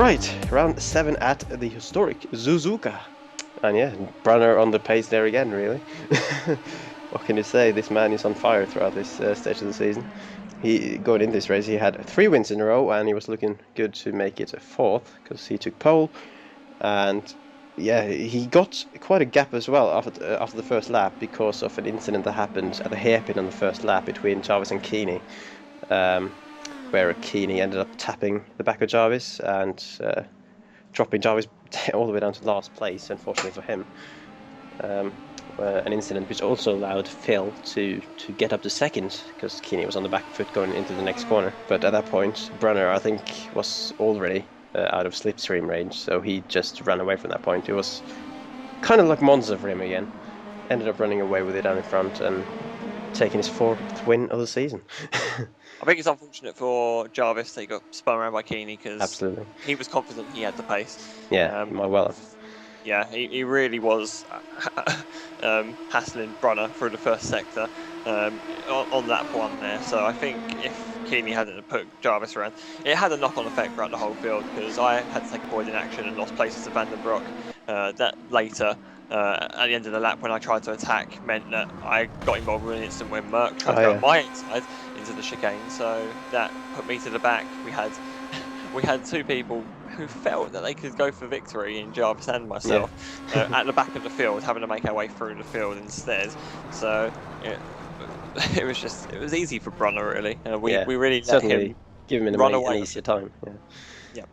Right, round 7 at the historic Suzuka. And yeah, Brunner on the pace there again, really. What can you say? This man is on fire throughout this stage of the season. Going in this race, he had 3 wins in a row, and he was looking good to make it a 4th, because he took pole. And yeah, he got quite a gap as well after the first lap, because of an incident that happened at the hairpin on the first lap between Jarvis and Keeney. Where Keeney ended up tapping the back of Jarvis and dropping Jarvis all the way down to last place, unfortunately for him. An incident which also allowed Phil to get up to second, because Keeney was on the back foot going into the next corner. But at that point, Brunner, I think, was already out of slipstream range, so he just ran away from that point. It was kind of like Monza for him again. Ended up running away with it down in front and taking his 4th win of the season. I think it's unfortunate for Jarvis that he got spun around by Keeney, because Absolutely. he was confident he had the pace. Yeah, might well have. Yeah, he really was hassling Brunner through the first sector on that one there. So I think if Keeney hadn't put Jarvis around, it had a knock-on effect throughout the whole field, because I had to take a void in action and lost places to Vandenbroek. That later, at the end of the lap, when I tried to attack, meant that I got involved with an instant when Merck tried to go on my inside into the chicane. So that put me to the back. We had 2 people who felt that they could go for victory in Jarvis and myself at the back of the field, having to make our way through the field instead. So it was easy for Brunner, really. We really let him give him run an easier time. Yeah.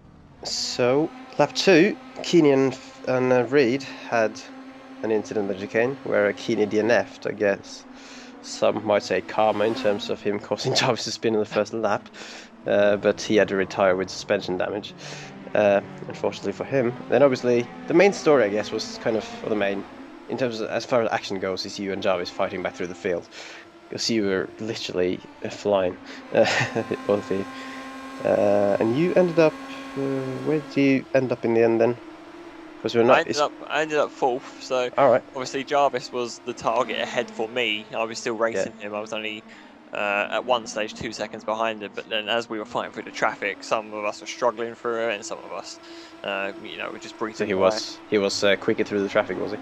So lap 2, Keeney and Reed had an incident with the chicane where Keeney DNF'd, I guess. Some might say karma in terms of him causing Jarvis to spin in the first lap, but he had to retire with suspension damage, unfortunately for him. Then obviously the main story, I guess, was kind of the main, in terms of as far as action goes, is you and Jarvis fighting back through the field, because you were literally flying, both of you. And you ended up, where did you end up in the end then? Because we're not. I ended up 4th, so obviously Jarvis was the target ahead for me. I was still racing him. I was only at one stage 2 seconds behind him, but then as we were fighting through the traffic, some of us were struggling through it, and some of us, were just breathing. So he was quicker through the traffic, was he?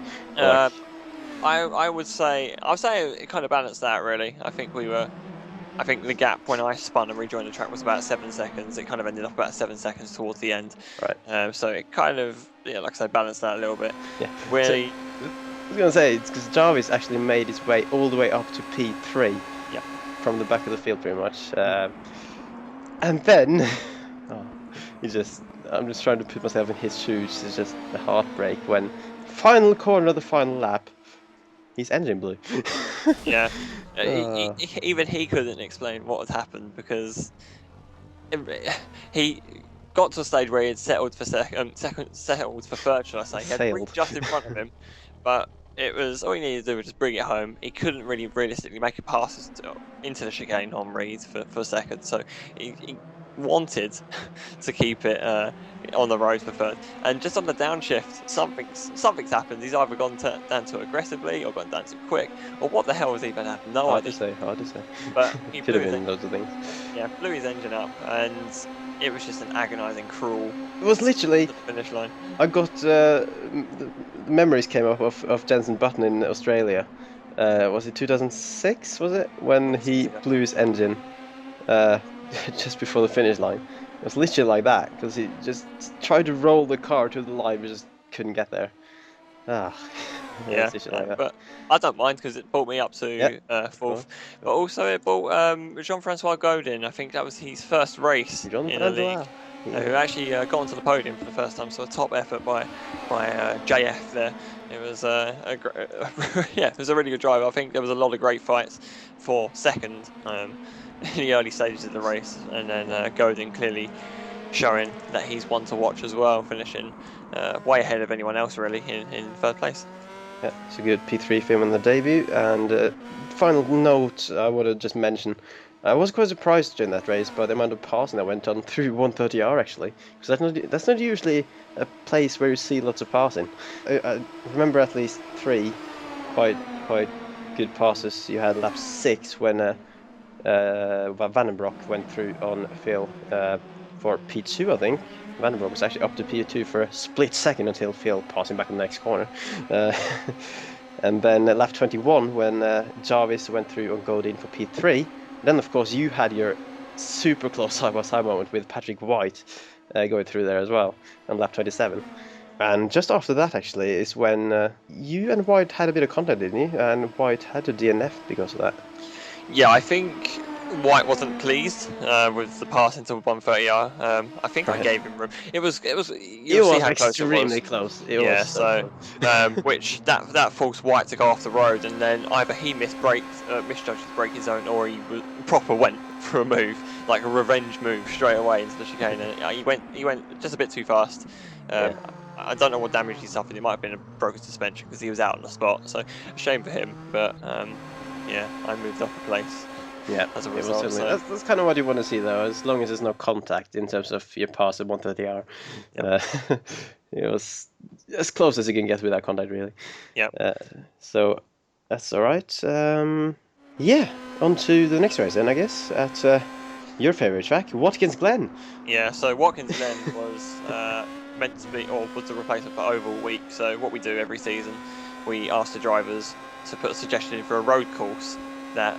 I would say it kind of balanced that, really. I think the gap when I spun and rejoined the track was about 7 seconds. It kind of ended up about 7 seconds towards the end. Right. So it kind of, like I said, balanced that a little bit. Yeah. Really. So, I was going to say, it's because Jarvis actually made his way all the way up to P3. Yeah. From the back of the field, pretty much. And then, I'm just trying to put myself in his shoes. It's just a heartbreak when final corner of the final lap, his engine blew. Yeah. Even he couldn't explain what had happened, because he got to a stage where he had settled for third, should I say. He had Reed just in front of him, but it was all he needed to do was just bring it home. He couldn't really realistically make a pass into the chicane on Reed for second, so he wanted to keep it on the road for third. And just on the downshift, something's happened. He's either gone down too aggressively or gone down too quick, or what the hell has even happened? No idea. Hard to say. But he could have been loads of things. Yeah, blew his engine up, and it was just an agonising, cruel. It was literally the finish line. I got the memories came up of Jensen Button in Australia. Was it 2006? Was it when he blew his engine? Just before the finish line. It was literally like that, because he just tried to roll the car to the line, but just couldn't get there. Yeah, like that. But I don't mind, because it brought me up to 4th. But also it brought Jean-Francois Godin. I think that was his first race in the league. Who actually got onto the podium for the first time, so a top effort by JF there. It was it was a really good drive. I think there was a lot of great fights for second in the early stages of the race, and then Godin clearly showing that he's one to watch as well, finishing way ahead of anyone else really in third place. Yeah, it's a good P3 film in the debut. And final note I want to just mention, I was quite surprised during that race by the amount of passing that went on through 130R actually, because that's not usually a place where you see lots of passing. I remember at least 3 quite good passes. You had lap 6 when Vandenbroek went through on Phil for P2, I think, Vandenberg was actually up to P2 for a split second until Phil passed him back in the next corner. And then lap 21, when Jarvis went through and got in for P3, then of course you had your super close side-by-side moment with Patrick White going through there as well on lap 27. And just after that, actually, is when you and White had a bit of contact, didn't you? And White had to DNF because of that. Yeah, I think White wasn't pleased with the pass into 130R. I think I gave him room. It was. It You'll was see how close it extremely was. close. It Yeah, was so close. which that forced White to go off the road, and then either he misjudged his braking zone, or he proper went for a move, like a revenge move straight away into the chicane. And he went just a bit too fast. I don't know what damage he suffered. It might have been a broken suspension because he was out on the spot. So a shame for him. But yeah, I moved up a place. Yeah, as a result. That's kind of what you want to see, though, as long as there's no contact in terms of your pass at 130R. Yep. It was as close as you can get without contact, really. Yeah. So that's all right. Yeah, on to the next race then, I guess, at your favorite track, Watkins Glen. Yeah, so Watkins Glen was meant to be, or was the replacement for Oval Week. So what we do every season, we ask the drivers to put a suggestion in for a road course that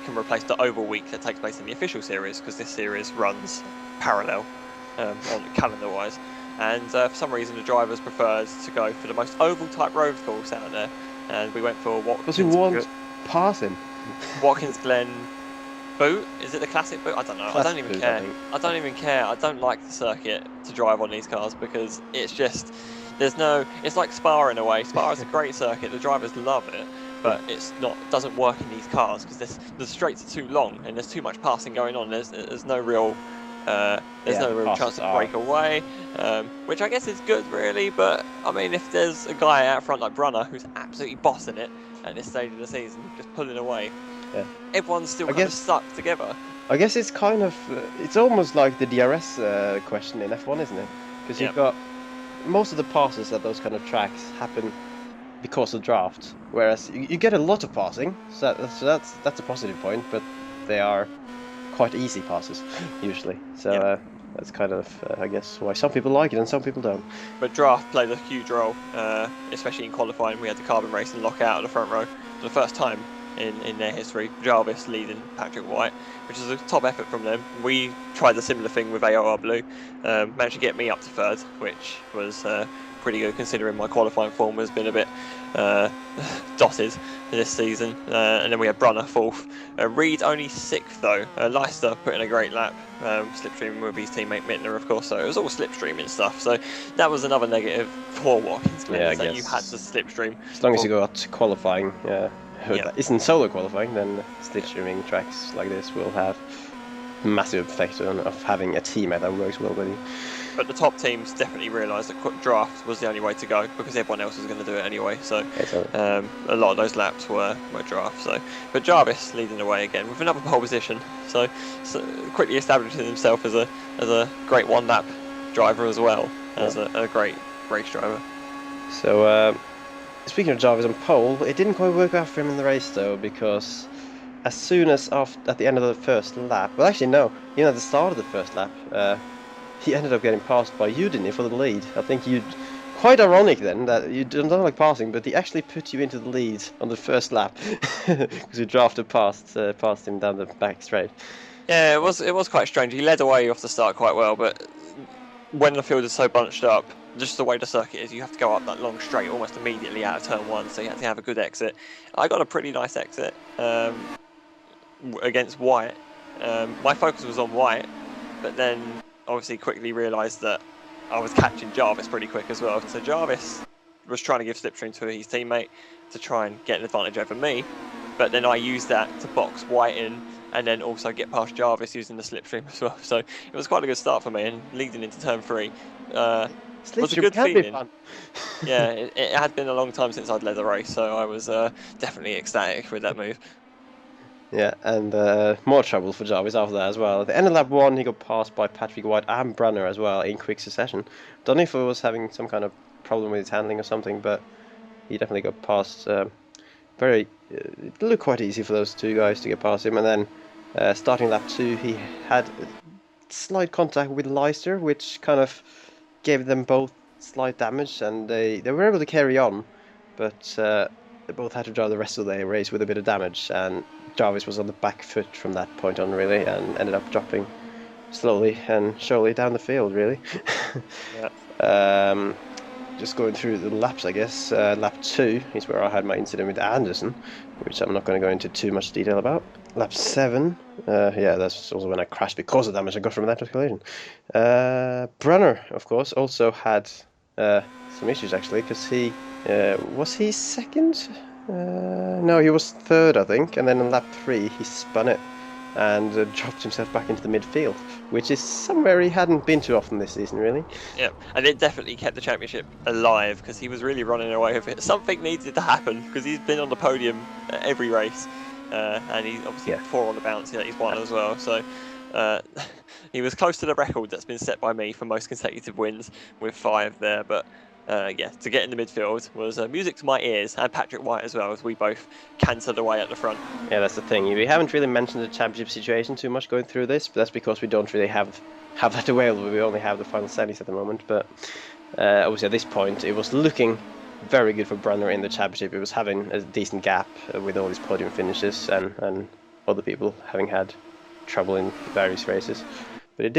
can replace the Oval Week that takes place in the official series, because this series runs parallel on calendar-wise. And for some reason, the drivers preferred to go for the most oval-type road course out there, and we went for Watkins. Because we want passing. Watkins Glen boot? Is it the classic boot? I don't know. I don't even care. I don't even care. I don't like the circuit to drive on these cars because it's just it's like Spa in a way. Spa is a great circuit. The drivers love it, but it doesn't work in these cars because the straights are too long and there's too much passing going on. There's no real chance to break away, which I guess is good really. But I mean, if there's a guy out front like Brunner who's absolutely bossing it at this stage of the season, just pulling away, everyone's still kind of stuck together. I guess it's kind of it's almost like the DRS question in F1, isn't it? Because you've got most of the passes at those kind of tracks happen because of draft, whereas you get a lot of passing, so that's a positive point, but they are quite easy passes usually. So that's kind of I guess why some people like it and some people don't. But draft played a huge role, especially in qualifying. We had the carbon race and lockout at the front row for the first time in their history. Jarvis leading Patrick White, which is a top effort from them. We tried a similar thing with AOR Blue, managed to get me up to third, which was pretty good considering my qualifying form has been a bit dotted this season. And then we had Brunner fourth. Reed only sixth though. Leicester put in a great lap, slipstreaming with his teammate Mittner, of course. So it was all slipstreaming stuff. So that was another negative for Watkins Glen, that you had to slipstream. As long as you got qualifying, that isn't solo qualifying, then slipstreaming tracks like this will have massive effect of having a teammate that works well with you. But the top teams definitely realised that draft was the only way to go because everyone else was going to do it anyway. So a lot of those laps were draft. But Jarvis leading the way again with another pole position. So quickly establishing himself as a great one lap driver as well as a great race driver. So speaking of Jarvis on pole, it didn't quite work out for him in the race though, because as soon as at the end of the first lap, well actually no, even at the start of the first lap, he ended up getting passed by you, didn't he, for the lead? I think quite ironic then that you don't like passing, but he actually put you into the lead on the first lap because you drafted past him down the back straight. Yeah, it was quite strange. He led away off the start quite well, but when the field is so bunched up, just the way the circuit is, you have to go up that long straight almost immediately out of turn one, so you have to have a good exit. I got a pretty nice exit against White. My focus was on White, but then obviously quickly realised that I was catching Jarvis pretty quick as well. So Jarvis was trying to give slipstream to his teammate to try and get an advantage over me, but then I used that to box White in and then also get past Jarvis using the slipstream as well. So it was quite a good start for me, and leading into turn 3 was a good feeling. Yeah, it had been a long time since I'd led a race, so I was definitely ecstatic with that move. Yeah, and more trouble for Jarvis after that as well. At the end of lap 1, he got passed by Patrick White and Brunner as well in quick succession. Don't know if he was having some kind of problem with his handling or something, but he definitely got past. It looked quite easy for those two guys to get past him. And then starting lap 2, he had slight contact with Leicester, which kind of gave them both slight damage, and they were able to carry on, but they both had to drive the rest of the race with a bit of damage, and Jarvis was on the back foot from that point on, really, and ended up dropping slowly and surely down the field, really. Yeah. Just going through the laps, I guess. Lap 2 is where I had my incident with Anderson, which I'm not going to go into too much detail about. Lap 7, yeah, that's also when I crashed because of damage I got from that collision. Brunner, of course, also had some issues, actually, because he... was he second? No, he was third, I think, and then in lap 3 he spun it and dropped himself back into the midfield, which is somewhere he hadn't been too often this season, really. Yeah, and it definitely kept the championship alive because he was really running away with it. Something needed to happen because he's been on the podium at every race, and he's obviously 4 on the bounce that he's won as well. So he was close to the record that's been set by me for most consecutive wins with 5 there. But yeah, to get in the midfield was music to my ears, and Patrick White as well, as we both cantered away at the front. Yeah, that's the thing. We haven't really mentioned the championship situation too much going through this, but that's because we don't really have that available. We only have the final semis at the moment. But obviously at this point, it was looking very good for Brunner in the championship. It was having a decent gap with all his podium finishes and other people having had trouble in various races. But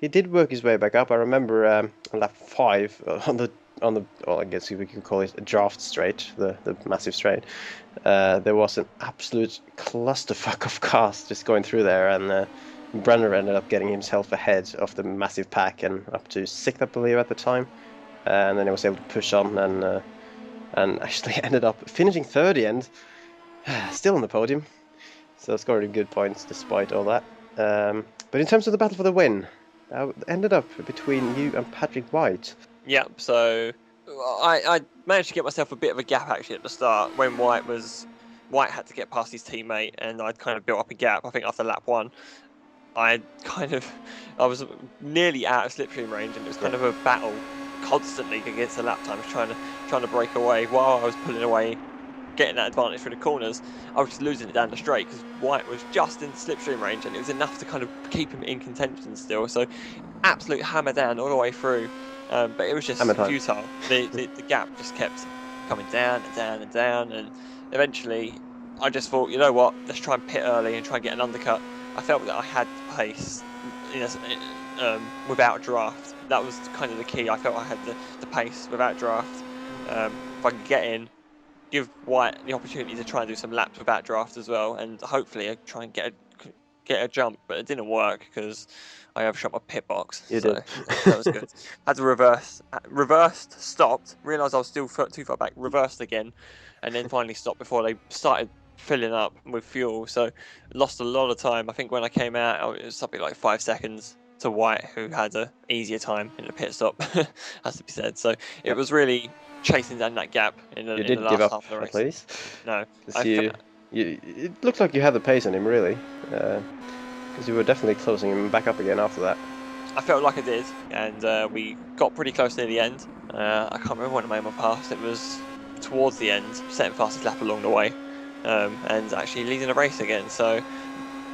he did work his way back up. I remember on lap 5 on the well, I guess we could call it a draft straight, the massive straight. There was an absolute clusterfuck of cars just going through there, and Brenner ended up getting himself ahead of the massive pack and up to 6th, I believe, at the time. And then he was able to push on and actually ended up finishing 30 and still on the podium. So scoring good points despite all that. But in terms of the battle for the win, ended up between you and Patrick White. Yeah, so I managed to get myself a bit of a gap actually at the start when White had to get past his teammate, and I'd kind of built up a gap. I think after lap 1, I was nearly out of slipstream range, and it was kind of a battle constantly against the lap times, trying to break away while I was pulling away, getting that advantage through the corners. I was just losing it down the straight because White was just in slipstream range, and it was enough to kind of keep him in contention still. So absolute hammer down all the way through. But it was just futile. The gap just kept coming down and down and down, and eventually I just thought, you know what, let's try and pit early and try and get an undercut. I felt that I had the pace without draft. That was kind of the key. I felt I had the pace without draft. If I could get in, give White the opportunity to try and do some laps without draft as well, and hopefully I'd try and get a jump, but it didn't work because I overshot my pit box. You so did. That was good. Had to reversed, stopped, realised I was still too far back, reversed again, and then finally stopped before they started filling up with fuel. So lost a lot of time. I think when I came out, it was something like 5 seconds to White, who had an easier time in the pit stop, has to be said. So it was really chasing down that gap in the last half of the race. At least. No, it looked like you had the pace on him, really, because you were definitely closing him back up again after that. I felt like I did, and we got pretty close near the end. I can't remember when I made my pass. It was towards the end, setting fastest lap along the way, and actually leading the race again. So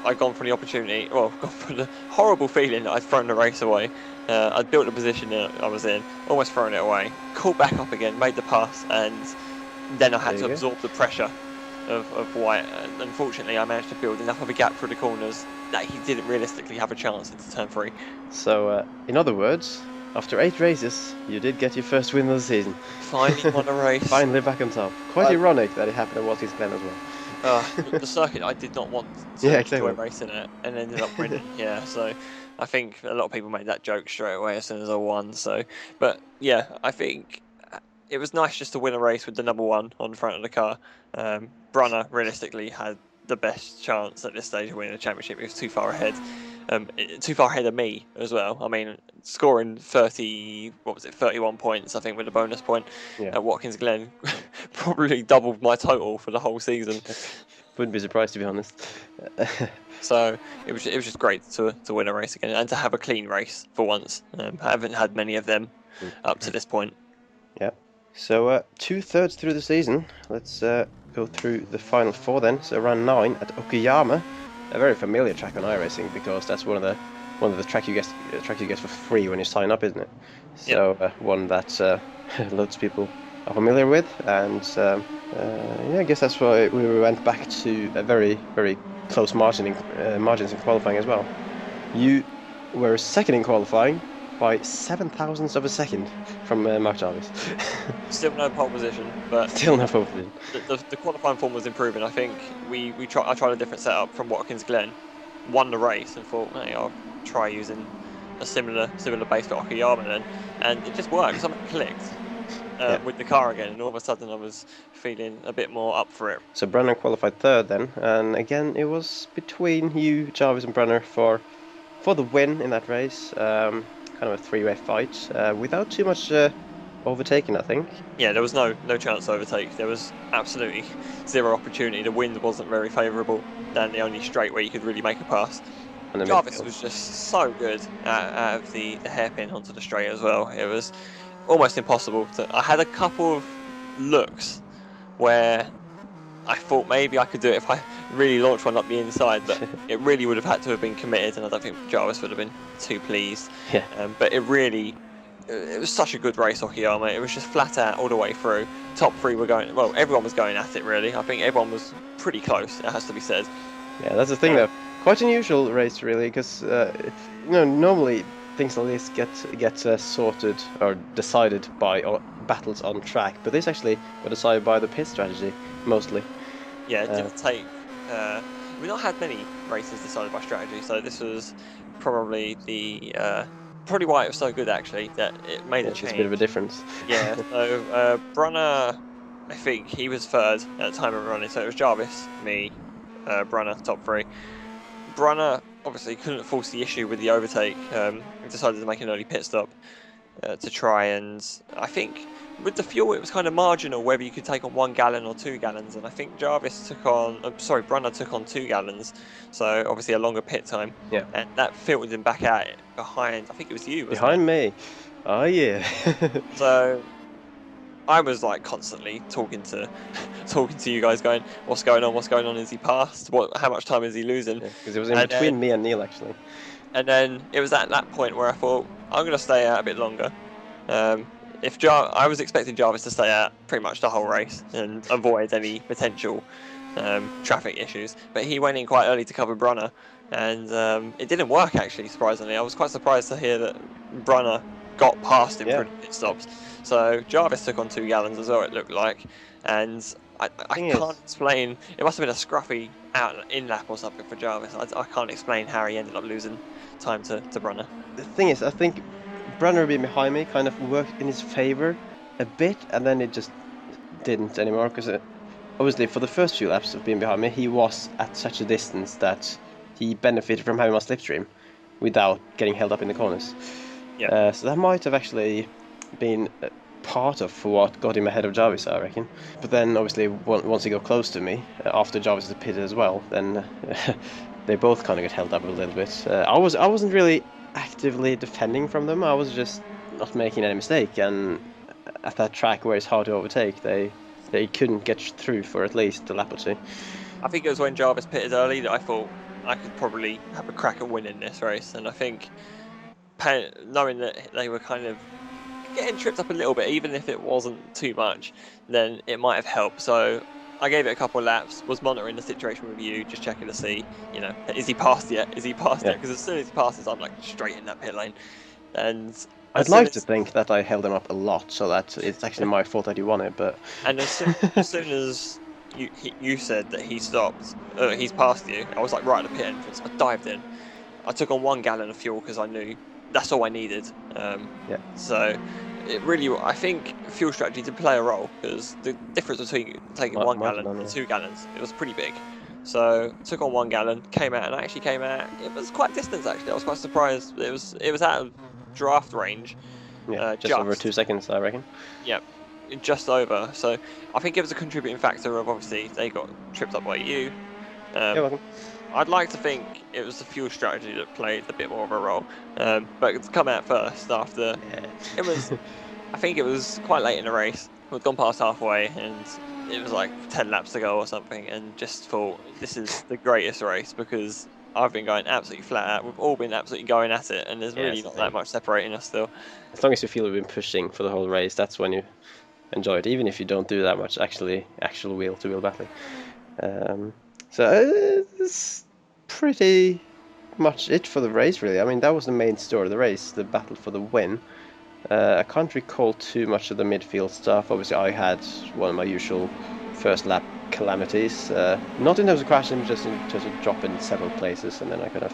I'd gone for the opportunity, gone for the horrible feeling that I'd thrown the race away. I'd built the position that I was in, almost thrown it away, called back up again, made the pass, and then I had to absorb the pressure of White. And unfortunately, I managed to build enough of a gap through the corners that he didn't realistically have a chance into turn 3. So, in other words, after 8 races, you did get your first win of the season. Finally won a race. Finally back on top. Quite ironic that it happened at Watkins Glen as well. The circuit I did not want to enjoy racing it, and ended up winning. Yeah, so I think a lot of people made that joke straight away as soon as I won. So, but yeah, I think it was nice just to win a race with the number 1 on the front of the car. Brunner realistically had the best chance at this stage of winning the championship. He was too far ahead. Too far ahead of me as well. I mean, scoring 31 points, I think, with a bonus point at Watkins Glen, probably doubled my total for the whole season. Wouldn't be surprised, to be honest. So it was just great to win a race again and to have a clean race for once. I haven't had many of them up to this point. Yeah. So 2/3 through the season, let's go through the final 4 then. So round 9 at Okayama. A very familiar track on iRacing because that's one of the one of the track you get for free when you sign up, isn't it? So one that loads of people are familiar with, and yeah, I guess that's why we went back to a very close margins in qualifying as well. You were second in qualifying by 7 thousandths of a second from Mark Jarvis. Still no pole position, but Still no pole position. the qualifying form was improving. I think I tried a different setup from Watkins Glen, won the race, and thought, hey, I'll try using a similar base for Okayama then, and it just worked. Something clicked with the car again, and all of a sudden I was feeling a bit more up for it. So Brunner qualified third then, and again it was between you, Jarvis, and Brunner for the win in that race. Kind of a three-way fight without too much overtaking, I think. Yeah, there was no chance to overtake. There was absolutely zero opportunity. The wind wasn't very favourable, and the only straight where you could really make a pass. Jarvis was just so good out of the hairpin onto the straight as well. It was almost impossible. I had a couple of looks where I thought maybe I could do it if I really launched one up the inside, but it really would have had to have been committed, and I don't think Jarvis would have been too pleased. Yeah. But it was such a good race, Okayama. It was just flat out all the way through. Top three were going, well, everyone was going at it really. I think everyone was pretty close, it has to be said. Yeah, that's the thing though. Quite unusual race really, because normally things like this get sorted or decided by battles on track, but this actually got decided by the pit strategy mostly. Yeah, it didn't take. We've not had many races decided by strategy, so this was probably probably why it was so good actually, that it made a change. It's a bit of a difference. Yeah. So Brunner, I think he was third at the time of running, so it was Jarvis, me, Brunner, top three. Brunner obviously couldn't force the issue with the overtake. He decided to make an early pit stop to try, and I think with the fuel it was kind of marginal whether you could take on 1 gallon or 2 gallons, and I think Brunner took on 2 gallons, so obviously a longer pit time. Yeah. And that filtered him back out behind, I think it was you. Behind me. Oh yeah. So I was like constantly talking to you guys, going, "What's going on? What's going on? Is he passed? How much time is he losing?" Because it was in between me and Neil actually. And then it was at that point where I thought, I'm going to stay out a bit longer. I was expecting Jarvis to stay out pretty much the whole race and avoid any potential traffic issues, but he went in quite early to cover Brunner, and it didn't work actually. Surprisingly, I was quite surprised to hear that Brunner got past him for pit stops. So Jarvis took on 2 gallons as well, it looked like, and I can't explain. It must have been a scruffy in lap or something for Jarvis. I can't explain how he ended up losing time to Brunner. The thing is, I think Brunner being behind me kind of worked in his favour a bit, and then it just didn't anymore, because obviously for the first few laps of being behind me, he was at such a distance that he benefited from having my slipstream without getting held up in the corners. Yeah. So that might have actually been part of what got him ahead of Jarvis, I reckon. But then obviously once he got close to me, after Jarvis had pitted as well, then they both kind of got held up a little bit. I wasn't really actively defending from them. I was just not making any mistake, and at that track where it's hard to overtake, they couldn't get through for at least a lap or two. I think it was when Jarvis pitted early that I thought I could probably have a crack at winning this race, and I think knowing that they were kind of getting tripped up a little bit, even if it wasn't too much, then it might have helped. So I gave it a couple of laps, was monitoring the situation with you, just checking to see, is he passed yet? Is he passed yet? Because as soon as he passes, I'm like straight in that pit lane. And I'd like to think that I held him up a lot, so that it's actually my fault that he won it. But and as soon as you said that he stopped, he's passed you, I was like right at the pit entrance. I dived in. I took on 1 gallon of fuel because I knew that's all I needed. So it really, I think fuel strategy did play a role, because the difference between taking 1 gallon and 2 gallons, it was pretty big. So took on 1 gallon, came out, and I actually came out. It was quite distant actually. I was quite surprised. It was out of draft range. Yeah, just over 2 seconds, I reckon. Yep, just over. So I think it was a contributing factor of, obviously they got tripped up by you. You're welcome. I'd like to think it was the fuel strategy that played a bit more of a role, but to come out first after it was, I think it was quite late in the race, we'd gone past halfway, and it was like 10 laps to go or something, and just thought, this is the greatest race, because I've been going absolutely flat out. We've all been absolutely going at it, and there's really not that much separating us still. As long as you feel you've been pushing for the whole race, that's when you enjoy it, even if you don't do that much actual wheel-to-wheel battling. So it's pretty much it for the race, really. I mean, that was the main story of the race, the battle for the win. I can't recall too much of the midfield stuff. Obviously, I had one of my usual first lap calamities. Not in terms of crashing, just in terms of dropping several places, and then I kind of...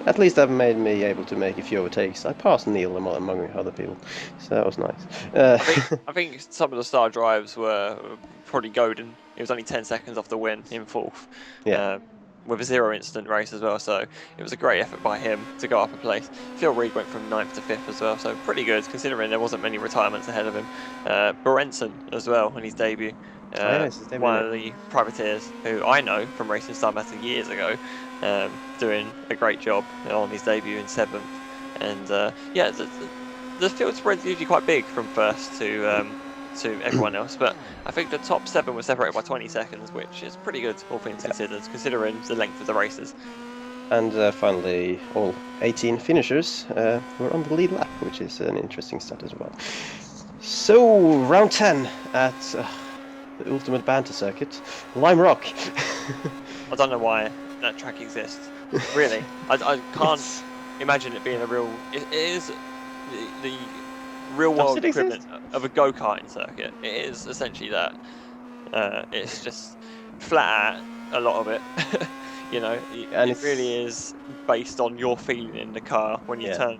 At least that made me able to make a few overtakes. I passed Neil among other people, so that was nice. I think some of the star drives were probably golden. It was only 10 seconds off the win in fourth. Yeah. With a 0 incident race as well, so it was a great effort by him to go up a place. Phil Reed went from 9th to 5th as well, so pretty good considering there wasn't many retirements ahead of him. Berenson as well on his debut. One of the privateers who I know from racing Star Mazda years ago, doing a great job on his debut in 7th. And yeah, the field spread's usually quite big from first to everyone else, but I think the top 7 were separated by 20 seconds, which is pretty good, all things considered, considering the length of the races. And finally, all 18 finishers were on the lead lap, which is an interesting stat as well. So, round 10 at the ultimate banter circuit, Lime Rock. I don't know why that track exists. Really, I can't imagine it being a real... It is the real-world equivalent of a go-karting circuit. It is essentially that. It's just flat out, a lot of it. You know, and it really is based on your feeling in the car when you turn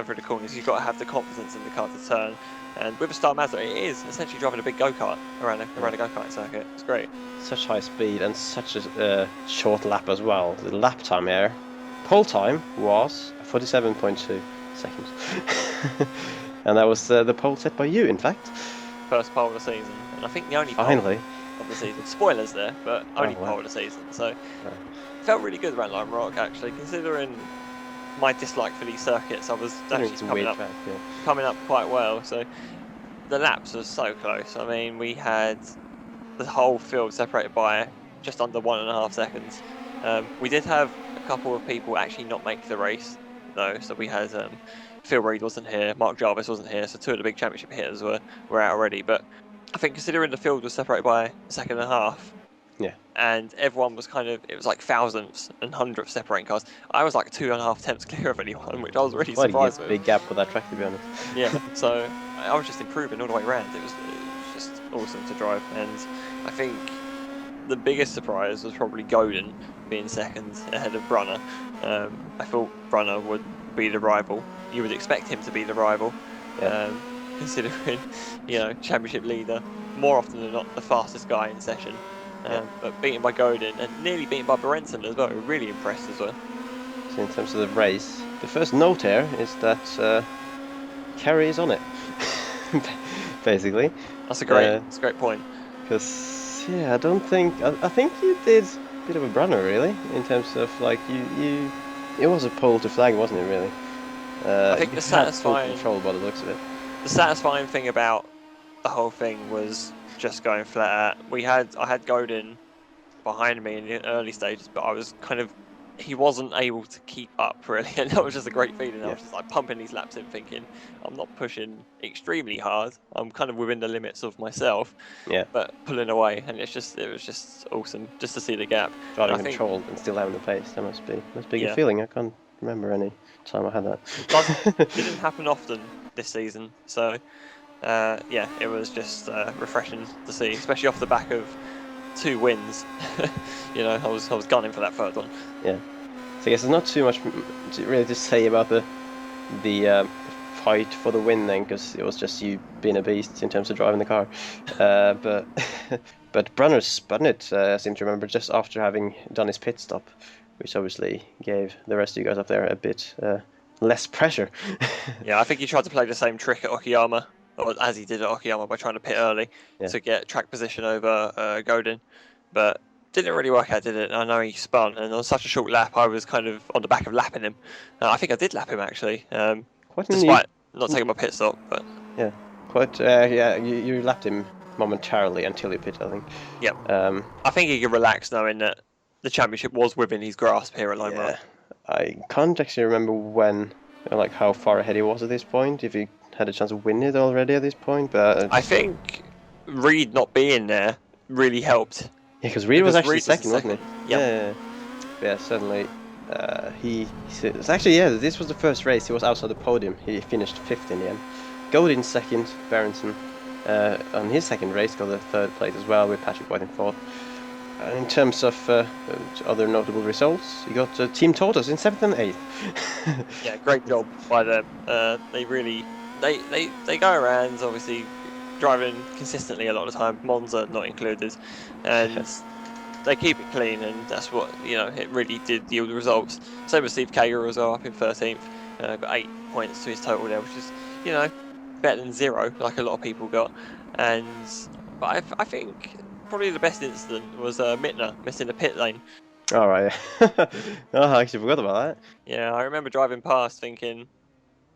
through the corners. You've got to have the confidence in the car to turn. And with a Star Mazda, it is essentially driving a big go-kart around a go-karting circuit. It's great. Such high speed and such a short lap as well. The lap time here, pole time was 47.2 seconds. And that was the pole set by you, in fact. First pole of the season, and I think the only pole of the season. Spoilers there, but only pole of the season. So it felt really good around Lime Rock, actually, considering my dislike for these circuits. I was actually coming up quite well. So the laps were so close. I mean, we had the whole field separated by just under 1.5 seconds. We did have a couple of people actually not make the race, though. So we had Phil Reed wasn't here, Mark Jarvis wasn't here, so 2 of the big championship hitters were out already. But I think considering the field was separated by 1.5 seconds, and everyone was it was like thousandths and hundredths separating cars, I was like 2.5 tenths clear of anyone, which I was really surprised with. Big gap for that track, to be honest. Yeah, so I was just improving all the way around. It was just awesome to drive, and I think the biggest surprise was probably Glen being second ahead of Brunner. I thought Brunner would be the rival. You would expect him to be the rival, considering, you know, championship leader, more often than not the fastest guy in session. But beaten by Glen and nearly beaten by Berenson as well. Really impressed as well. So in terms of the race, the first note here is that Kerry is on it, basically. That's a great point. Because I don't think I think you did a bit of a Brunner, really, in terms of like you it was a pole to flag, wasn't it, really? I think the satisfying control by the looks of it. The satisfying thing about the whole thing was just going flat out. I had Glen behind me in the early stages, but I was he wasn't able to keep up, really, and that was just a great feeling. I was just like pumping these laps in, thinking I'm not pushing extremely hard. I'm kind of within the limits of myself, but pulling away, and it was just awesome just to see the gap. Driving controlled and still having the pace. That must be a good feeling. I can't remember any time I had that. It didn't happen often this season, so it was just refreshing to see, especially off the back of 2 wins. You know, I was gunning for that third one. Yeah. So I guess there's not too much to really say about the fight for the win then, because it was just you being a beast in terms of driving the car. But Brunner spun it, I seem to remember, just after having done his pit stop, which obviously gave the rest of you guys up there a bit less pressure. Yeah, I think he tried to play the same trick at Okayama, or as he did at Okayama, by trying to pit early to get track position over Glen, but didn't really work out, did it? I know he spun, and on such a short lap, I was kind of on the back of lapping him. I think I did lap him, actually, despite not taking my pit stop. But But yeah, you lapped him momentarily until he pit, I think. Yep. I think he could relax knowing that the championship was within his grasp here at Lime Yeah, Rock. I can't actually remember when, like how far ahead he was at this point. If he had a chance to win it already at this point, but I think Reed not being there really helped. yeah, because Reed was actually Reed was the second, wasn't second. he? Yep. Yeah, certainly. It's actually, yeah, this was the first race. He was outside the podium. He finished fifth in the end. Gold in second. Berenson on his second race got a third place as well, with Patrick White in fourth. In terms of other notable results, you got Team Tortoise in seventh and eighth. Yeah, great job by them. They really they go around obviously driving consistently a lot of the time. Monza not included, and they keep it clean, and that's what it really did yield results. Same with Steve Kager as well, up in 13th, got 8 points to his total there, which is better than 0, like a lot of people got. But I think probably the best incident was Mittner missing the pit lane. All right. Oh, I actually forgot about that. Yeah, I remember driving past thinking,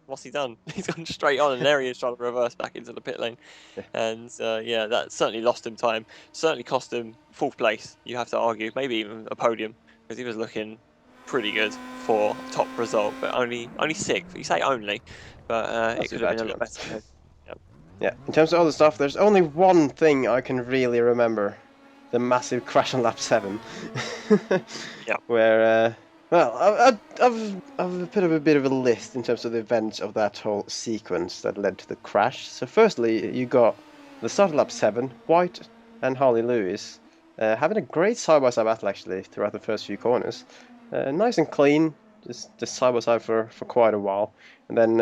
what's he done? He's gone straight on, and there he is trying to reverse back into the pit lane. And yeah, that certainly lost him time. Certainly cost him 4th place, you have to argue, maybe even a podium, because he was looking pretty good for top result, but only 6th. You say only, but it could have been a lot better. Yeah, in terms of other stuff, there's only one thing I can really remember. The massive crash on lap 7. Yeah. Where, well, I've put up a bit of a list in terms of the events of that whole sequence that led to the crash. So firstly, you got the start of lap 7, White and Harley Lewis having a great side-by-side battle actually throughout the first few corners. Nice and clean, just side-by-side for quite a while. And then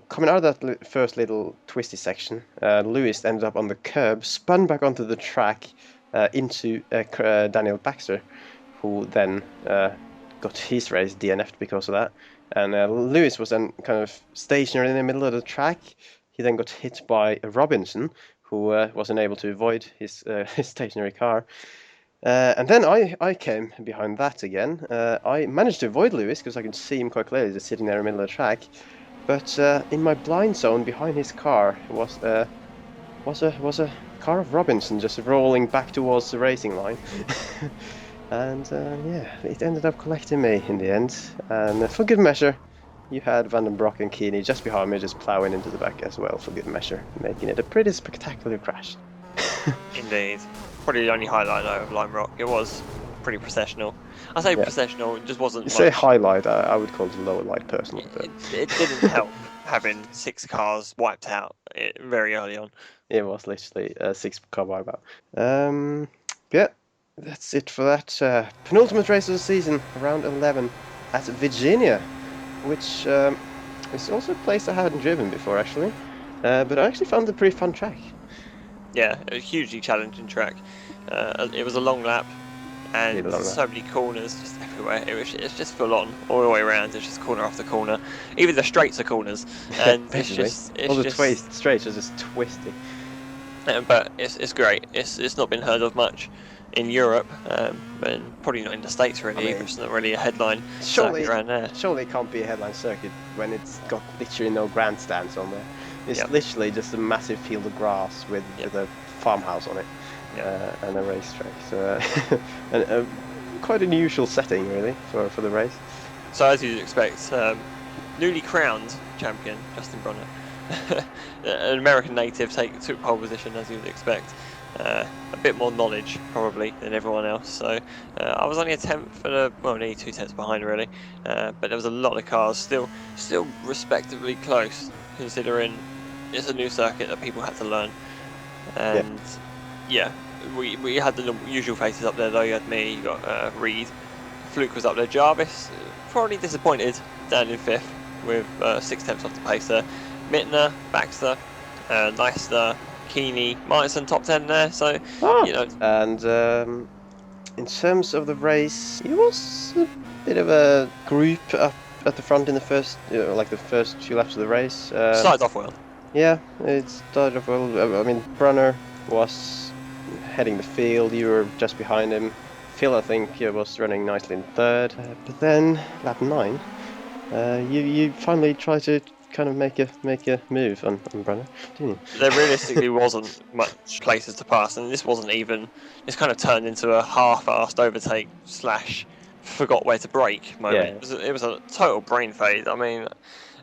coming out of that first little twisty section, Lewis ended up on the curb, spun back onto the track into Daniel Baxter, who then got his race DNF'd because of that. And Lewis was then kind of stationary in the middle of the track. He then got hit by Robinson, who wasn't able to avoid his stationary car. And then I came behind that again. I managed to avoid Lewis because I could see him quite clearly, just sitting there in the middle of the track. But in my blind zone behind his car was a car of Robinson just rolling back towards the racing line. And yeah, it ended up collecting me in the end. And for good measure, you had Van den Broek and Keeney just behind me, just ploughing into the back as well for good measure, making it a pretty spectacular crash. Indeed. Probably the only highlight though of Lime Rock. It was pretty processional. I say processional, it just wasn't. You say highlight, I would call it a lower light personally. But it didn't help having 6 cars wiped out very early on. It was literally a 6-car wipeout. Yeah, that's it for that penultimate race of the season, round 11 at Virginia, which is also a place I hadn't driven before actually, but I actually found it a pretty fun track. Yeah, a hugely challenging track. It was a long lap, and so many corners just everywhere. It's just full on all the way around. It's just corner after corner. Even the straights are corners, and it's just all the straights are just twisty. But it's great. It's not been heard of much in Europe, and probably not in the States really. I mean, it's not really a headline circuit around there. Surely it can't be a headline circuit when it's got literally no grandstands on there. It's literally just a massive field of grass with a farmhouse on it, and a racetrack. So and quite an unusual setting really for the race. So as you'd expect, newly crowned champion Justin Bronner, an American native, took pole position as you would expect. A bit more knowledge probably than everyone else. So I was only a tenth, nearly 2 tenths behind really. But there was a lot of cars still respectively close, considering it's a new circuit that people had to learn. And we had the usual faces up there though. You had me, you got Reed, Fluke was up there, Jarvis probably disappointed down in 5th with 6 tenths off the pace there. Mittner, Baxter, Leicester, Keeney, Martinson top 10 there, so And in terms of the race, it was a bit of a group up at the front in the first, like the first few laps of the race. Started off well. Yeah, it started off well. I mean, Brunner was heading the field. You were just behind him. Phil, I think, was running nicely in 3rd. But then lap 9, you finally tried to kind of make a move on Brunner, didn't you? There realistically wasn't much places to pass, and this wasn't even. It's kind of turned into a half-assed overtake / forgot where to brake moment. Yeah. It was a total brain fade. I mean,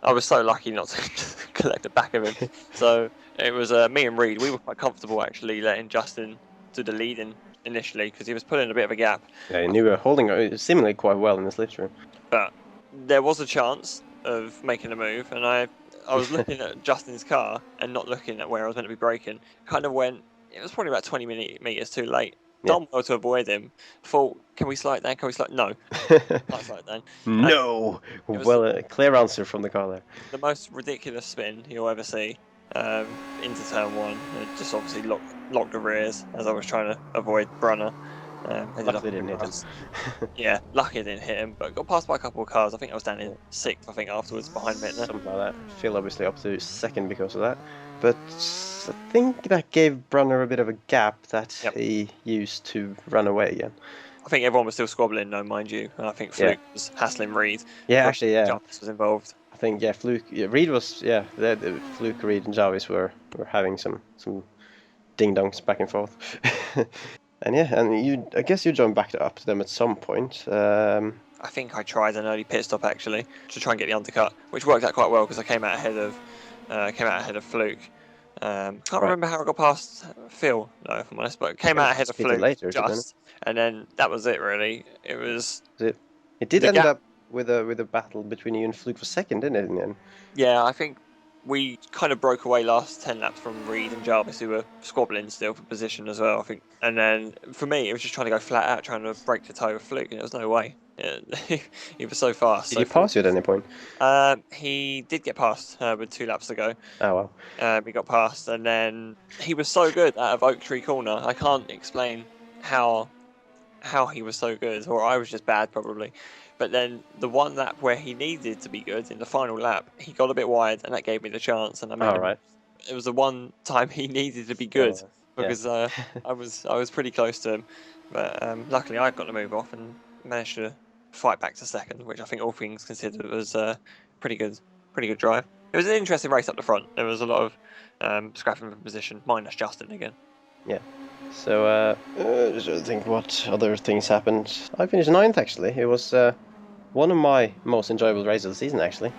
I was so lucky not to collect the back of him. So it was me and Reed. We were quite comfortable actually letting Justin do the lead-in initially because he was putting a bit of a gap. Yeah, and you were holding seemingly quite well in the slipstream. But there was a chance of making a move, and I was looking at Justin's car and not looking at where I was meant to be braking. Kind of went. It was probably about 20 meters too late. Yeah. Done well to avoid him. Thought, can we slow it down? Can we slow? No, can't slow it down. No. Well, a clear answer from the car there. The most ridiculous spin you'll ever see into turn one. It just obviously locked the rears as I was trying to avoid Brunner. Luckily didn't hit him. Yeah, lucky I didn't hit him, but got passed by a couple of cars. I think I was down in 6th, I think, afterwards, behind Mittner. Something like that. Phil obviously up to 2nd because of that. But I think that gave Brunner a bit of a gap that he used to run away again. I think everyone was still squabbling, though, mind you. And I think Fluke was hassling Reed. Yeah, actually, yeah. Jarvis was involved. I think, Fluke... Yeah, Reed was... Yeah, Fluke, Reed and Jarvis were having some ding-dongs back and forth. And I guess you joined back up to them at some point. I think I tried an early pit stop actually to try and get the undercut, which worked out quite well because I came out ahead of Fluke. Can't remember how I got past Phil, though, if I'm honest, but came out ahead of Fluke later, and then that was it really. It was. It did end up with a battle between you and Fluke for 2nd, didn't it? In the end? Yeah, I think we kind of broke away last 10 laps from Reed and Jarvis, who were squabbling still for position as well, I think. And then for me, it was just trying to go flat out, trying to break the toe of Fluke, and there was no way. He was so fast. Did he pass you at any point? He did get past with 2 laps to go. Oh, wow. He got past, and then he was so good out of Oak Tree Corner. I can't explain how he was so good, or I was just bad probably. But then the one lap where he needed to be good in the final lap, he got a bit wide, and that gave me the chance. And I made him. It was the one time he needed to be good because I was pretty close to him. But luckily, I got the move off and managed to fight back to 2nd, which I think all things considered was pretty good drive. It was an interesting race up the front. There was a lot of scrapping for position, minus Justin again. Yeah. So I think what other things happened. I finished 9th actually. It was one of my most enjoyable races of the season actually.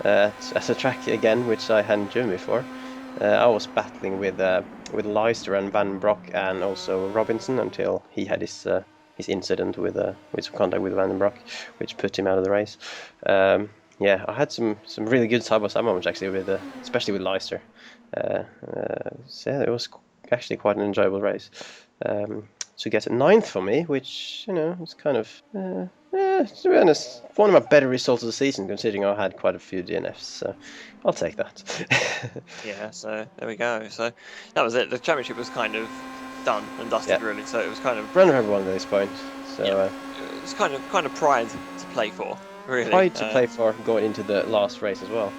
As a track again, which I hadn't driven before. I was battling with Leicester and Van Broek and also Robinson until he had his incident with some contact with Van Broek, which put him out of the race. I had some really good side-by-side moments actually especially with Leicester. It was actually quite an enjoyable race. To get a 9th for me, which was kind of to be honest, one of my better results of the season, considering I had quite a few DNFs. So I'll take that. Yeah, so there we go. So that was it. The championship was kind of done and dusted, really. So it was kind of Brenner had won at this point. So it was kind of pride to play for, really. Pride to play for going into the last race as well.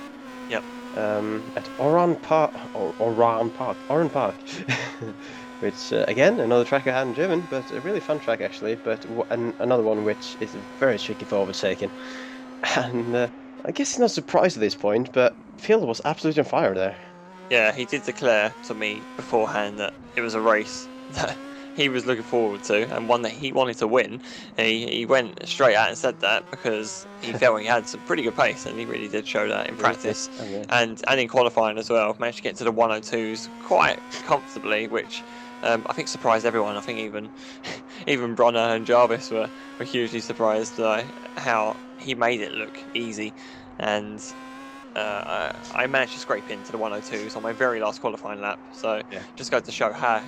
Yep. At Oran Park. Which, again, another track I hadn't driven, but a really fun track actually, but another one which is very tricky for overtaking. And I guess he's not surprised at this point, but Phil was absolutely on fire there. Yeah, he did declare to me beforehand that it was a race that he was looking forward to and one that he wanted to win. He went straight out and said that because he felt he had some pretty good pace, and he really did show that in practice and in qualifying as well. Managed to get to the 102s quite comfortably, which I think surprised everyone. I think even Brunner and Jarvis were hugely surprised by how he made it look easy, and I managed to scrape into the 102s on my very last qualifying lap. So just goes to show how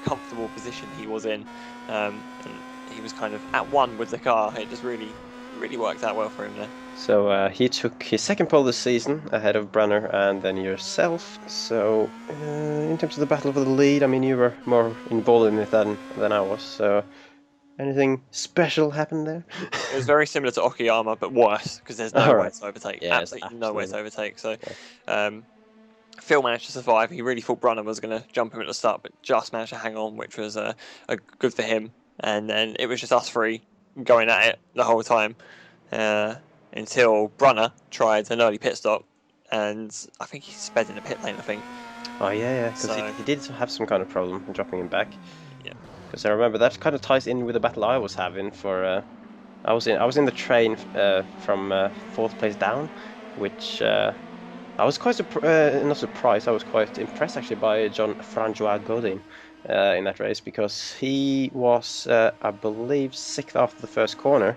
comfortable position he was in, and he was kind of at one with the car. It just really worked out well for him there. So he took his 2nd pole this season ahead of Brunner and then yourself. So in terms of the battle for the lead, I mean, you were more involved in it than I was. So anything special happened there? It was very similar to Okayama, but worse because there's no way to overtake. Yeah, absolutely no way to overtake. So Phil managed to survive. He really thought Brunner was going to jump him at the start, but just managed to hang on, which was a good for him. And then it was just us three going at it the whole time. Until Brunner tried an early pit stop, and I think he sped in the pit lane, I think. Oh yeah, because So- he did have some kind of problem in dropping him back. Yeah. Because I remember that kind of ties in with the battle I was having for. I was in the train from 4th place down, which I was quite not surprised. I was quite impressed actually by Jean-Francois Godin in that race, because he was I believe 6th after the first corner.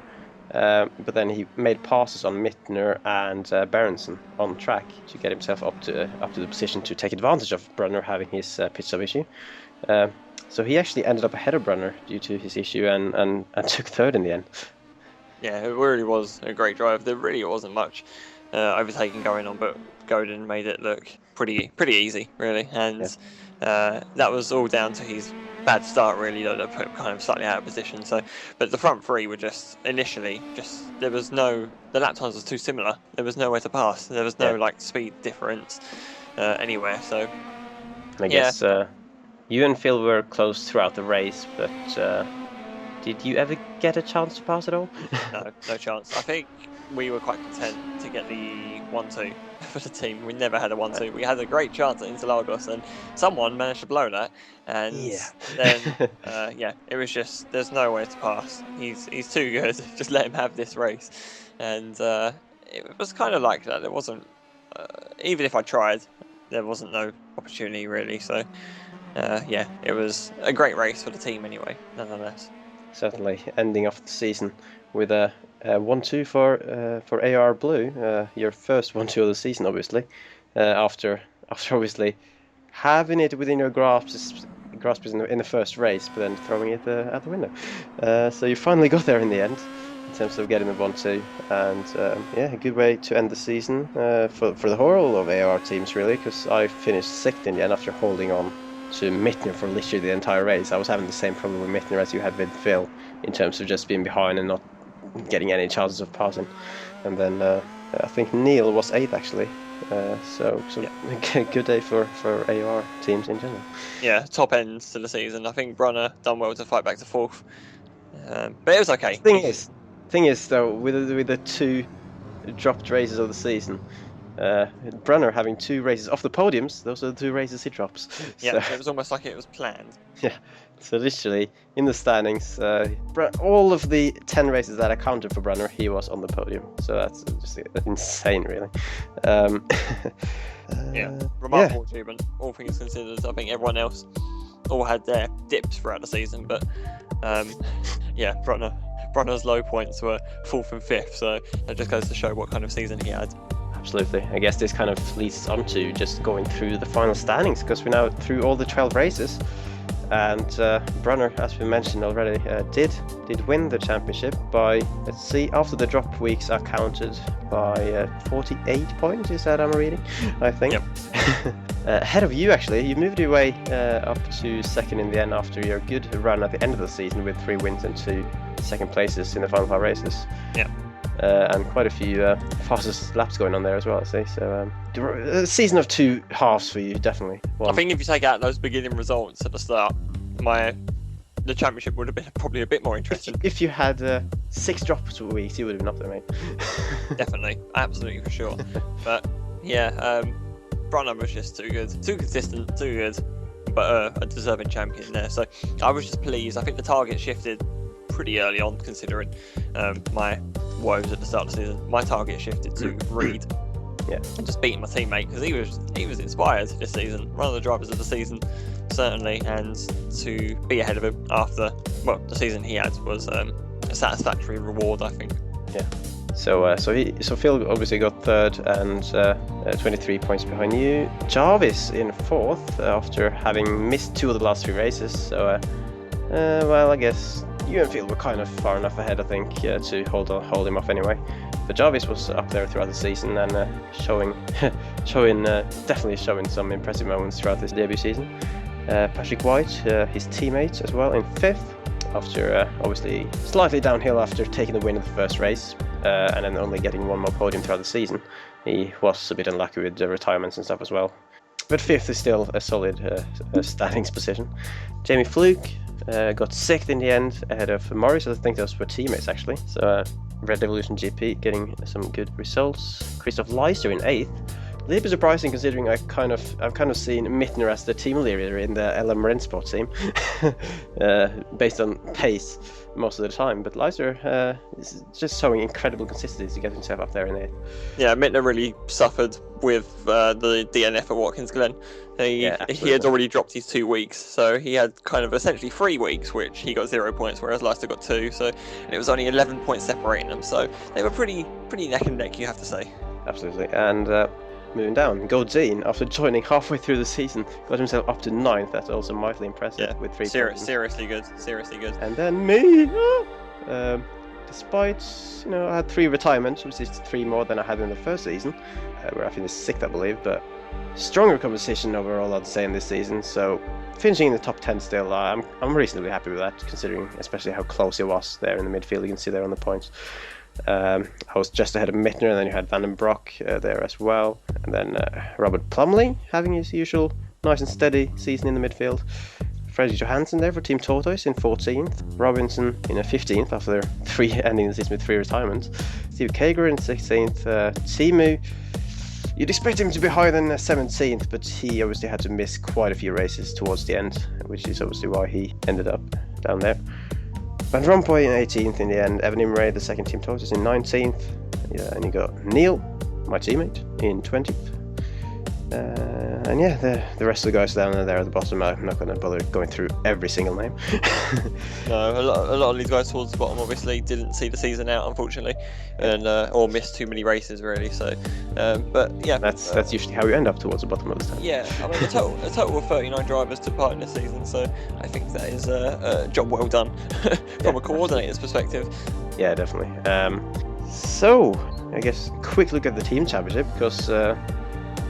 But then he made passes on Mittner and Berenson on track to get himself up to the position to take advantage of Brunner having his pit stop issue. So he actually ended up ahead of Brunner due to his issue and took 3rd in the end. Yeah, it really was a great drive. There really wasn't much overtaking going on, but Godin made it look pretty easy, really. And that was all down to his bad start, really, that put him kind of slightly out of position. So, but the front three were just initially the lap times was too similar. There was nowhere to pass. There was no like speed difference anywhere. So I guess you and Phil were close throughout the race, but did you ever get a chance to pass at all? No chance. I think we were quite content to get the 1-2 for the team. We never had a 1-2. We had a great chance at Interlagos, and someone managed to blow that. And then, it was just there's no way to pass. He's too good. Just let him have this race. And it was kind of like that. There wasn't, even if I tried, there wasn't no opportunity really. So it was a great race for the team anyway, nonetheless. Certainly, ending off the season with a 1-2 for AOR Blue, your first 1-2 of the season, obviously. After obviously having it within your grasp in the first race, but then throwing it out the window. So you finally got there in the end, in terms of getting the 1-2, and a good way to end the season for the whole of AOR teams, really, because I finished 6th in the end after holding on to Mittner for literally the entire race. I was having the same problem with Mittner as you had with Phil, in terms of just being behind and not getting any chances of passing. And then I think Neil was 8th actually. So good day for AOR teams in general. Yeah, top ends to the season. I think Brunner done well to fight back to 4th, but it was okay. Thing is though, with the 2 dropped races of the season, Brunner having 2 races off the podiums, those are the 2 races he drops. Yeah, so it was almost like it was planned. Yeah, so literally in the standings, all of the 10 races that I counted for Brunner, he was on the podium. So that's just insane, really. Remarkable achievement, all things considered. I think everyone else all had their dips throughout the season, but Brunner's low points were 4th and 5th, so that just goes to show what kind of season he had. Absolutely. I guess this kind of leads on to just going through the final standings, because we're now through all the 12 races, and Brunner, as we mentioned already, did win the championship by, let's see, after the drop weeks are counted, by 48 points, is that I'm reading, I think. Yep. Ahead of you, actually. You moved your way up to 2nd in the end after your good run at the end of the season with 3 wins and 2 second places in the final 5 races. Yeah. And quite a few fastest laps going on there as well, I see. So a season of 2 halves for you, definitely. I think if you take out those beginning results at the start, the championship would have been probably a bit more interesting. If you had 6 drops a week, you would have been up there, mate. Definitely, absolutely for sure. But Brunner was just too good, too consistent, too good, but a deserving champion there. So I was just pleased. I think the target shifted pretty early on, considering my woes at the start of the season. My target shifted to Reed. Yeah. And just beating my teammate, because he was inspired this season, one of the drivers of the season certainly, and to be ahead of him after the season he had was a satisfactory reward, I think. Yeah. So Phil obviously got 3rd and 23 points behind you. Jarvis in 4th after having missed 2 of the last 3 races. So I guess you and Phil were kind of far enough ahead, I think, to hold him off anyway. But Jarvis was up there throughout the season and definitely showing some impressive moments throughout this debut season. Patrick White, his teammate as well, in 5th after obviously slightly downhill after taking the win of the first race and then only getting 1 more podium throughout the season. He was a bit unlucky with the retirements and stuff as well. But 5th is still a solid standings position. Jamie Fluke got 6th in the end, ahead of Morris. I think those were teammates actually. So Red Evolution GP getting some good results. Christoph Leister in 8th, A little bit surprising considering I've kind of seen Mittner as the team leader in the LM Rennsport team, based on pace most of the time. But Leiser is just showing incredible consistency to get himself up there in 8th. Yeah, Mittner really suffered with the DNF at Watkins Glen. He had already dropped his 2 weeks, so he had kind of essentially 3 weeks, which he got 0 points, whereas Leister got 2. So it was only 11 points separating them. So they were pretty neck and neck, you have to say. Absolutely. And moving down, Goldstein, after joining halfway through the season, got himself up to 9th. That's also mightily impressive with 3 points. Seriously good. And then me, despite, I had 3 retirements, which is 3 more than I had in the first season, where I finished 6th, I believe, but stronger competition overall, I'd say, in this season. So finishing in the top 10 still, I'm reasonably happy with that, considering especially how close it was there in the midfield. You can see there on the points. I was just ahead of Mittner, and then you had Van den Broek there as well, and then Robert Plumley having his usual nice and steady season in the midfield. Fredrik Johansson there for Team Tortoise in 14th, Robinson in 15th after ending the season with 3 retirements, Steve Kager in 16th, Timu, you'd expect him to be higher than 17th, but he obviously had to miss quite a few races towards the end, which is obviously why he ended up down there. Van Rompuy in 18th in the end, Evan Imre, the second Team Tortoise, in 19th, and you got Neil, my teammate, in 20th. And yeah, the rest of the guys down there at the bottom, I'm not going to bother going through every single name. No, a lot of these guys towards the bottom obviously didn't see the season out, unfortunately, and or missed too many races really. So, but yeah, that's usually how you end up towards the bottom of the stand. Yeah, I mean a total of 39 drivers took part in this season, so I think that is a job well done from a coordinator's perspective. Yeah, definitely. So I guess quick look at the team championship, because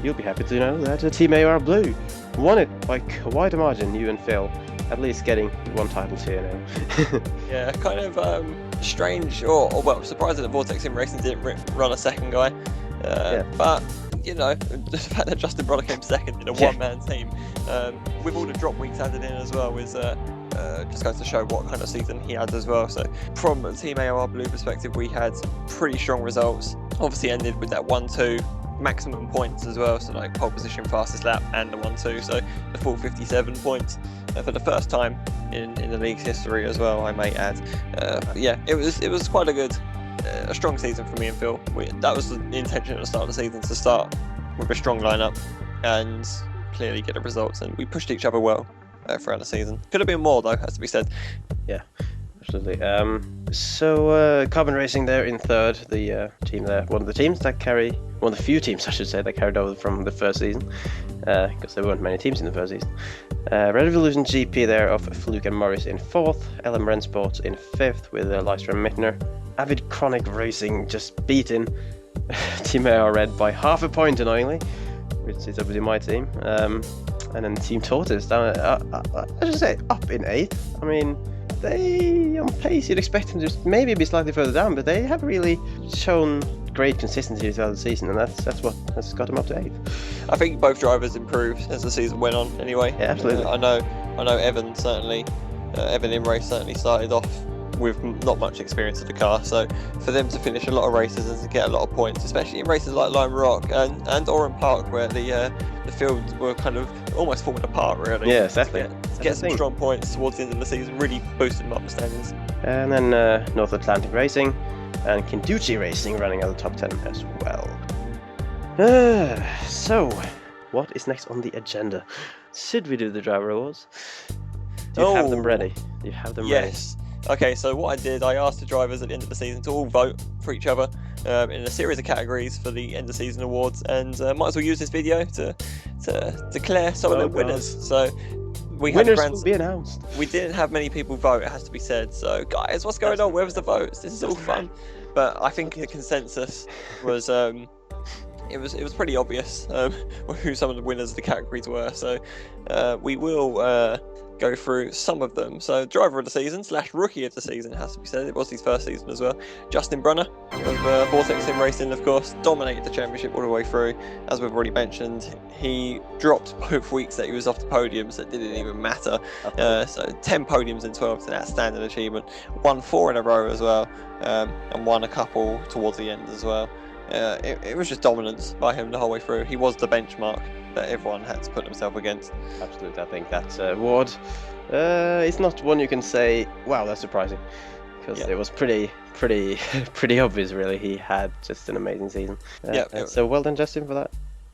you'll be happy to know that Team AOR Blue won it by quite a margin. You and Phil at least getting 1 title here now. Yeah, kind of strange, or well, surprising that Vortex Sim Racing didn't run a second guy. But the fact that Justin Brodder came second in a one-man team, with all the drop weeks added in as well, was just goes to show what kind of season he had as well. So from a Team AOR Blue perspective, we had pretty strong results. Obviously ended with that 1-2 maximum points as well, so like pole position, fastest lap, and the 1-2, so the full 57 points for the first time in the league's history as well, I may add. Yeah, it was quite a strong season for me and Phil. That was the intention at the start of the season, to start with a strong lineup and clearly get the results, and we pushed each other well throughout the season. Could have been more though, has to be said. Yeah, absolutely. So Carbon Racing there in 3rd, the team there, one of the few teams I should say that carried over from the first season, because there weren't many teams in the first season. Red Revolution GP there of Fluke and Morris in 4th, LM Rennsport in 5th with Leister and Mittner. Avid Chronic Racing just beating Team AR Red by half a point, annoyingly, which is obviously my team. And then Team Tortoise down, I should say, up in 8th. I mean, they, on pace, you'd expect them to maybe be slightly further down, but they have really shown great consistency throughout the season, and that's what has got them up to 8th. I think both drivers improved as the season went on anyway. Yeah, absolutely. I know Evan Imre certainly started off with not much experience of the car, so for them to finish a lot of races and to get a lot of points, especially in races like Lime Rock and Oran Park, where the fields were kind of almost falling apart really. Yeah, exactly. To get some strong points towards the end of the season really boosted them up the standings. And then North Atlantic Racing and Kinduchi Racing running out of the top 10 as well. So, what is next on the agenda? Should we do the driver awards? Do you have them ready? Do you have them ready? Yes. Okay, so what I did, I asked the drivers at the end of the season to all vote for each other in a series of categories for the end of season awards, and might as well use this video to declare some of the winners. So winners will be announced. We didn't have many people vote, it has to be said. So guys, what's going on? Where's the votes? This is all fun. But I think the consensus was it was pretty obvious who some of the winners of the categories were. So we will go through some of them. So driver of the season / rookie of the season, it has to be said. It was his first season as well. Justin Brunner of Vortex Sim Racing, of course, dominated the championship all the way through. As we've already mentioned, he dropped both weeks that he was off the podiums that didn't even matter. So 10 podiums in 12 is an outstanding achievement. Won 4 in a row as well, and won a couple towards the end as well. it was just dominance by him the whole way through. He was the benchmark that everyone had to put themselves against. Absolutely, I think that award is not one you can say, wow, that's surprising, because it was pretty obvious, really. He had just an amazing season. So well done, Justin, for that.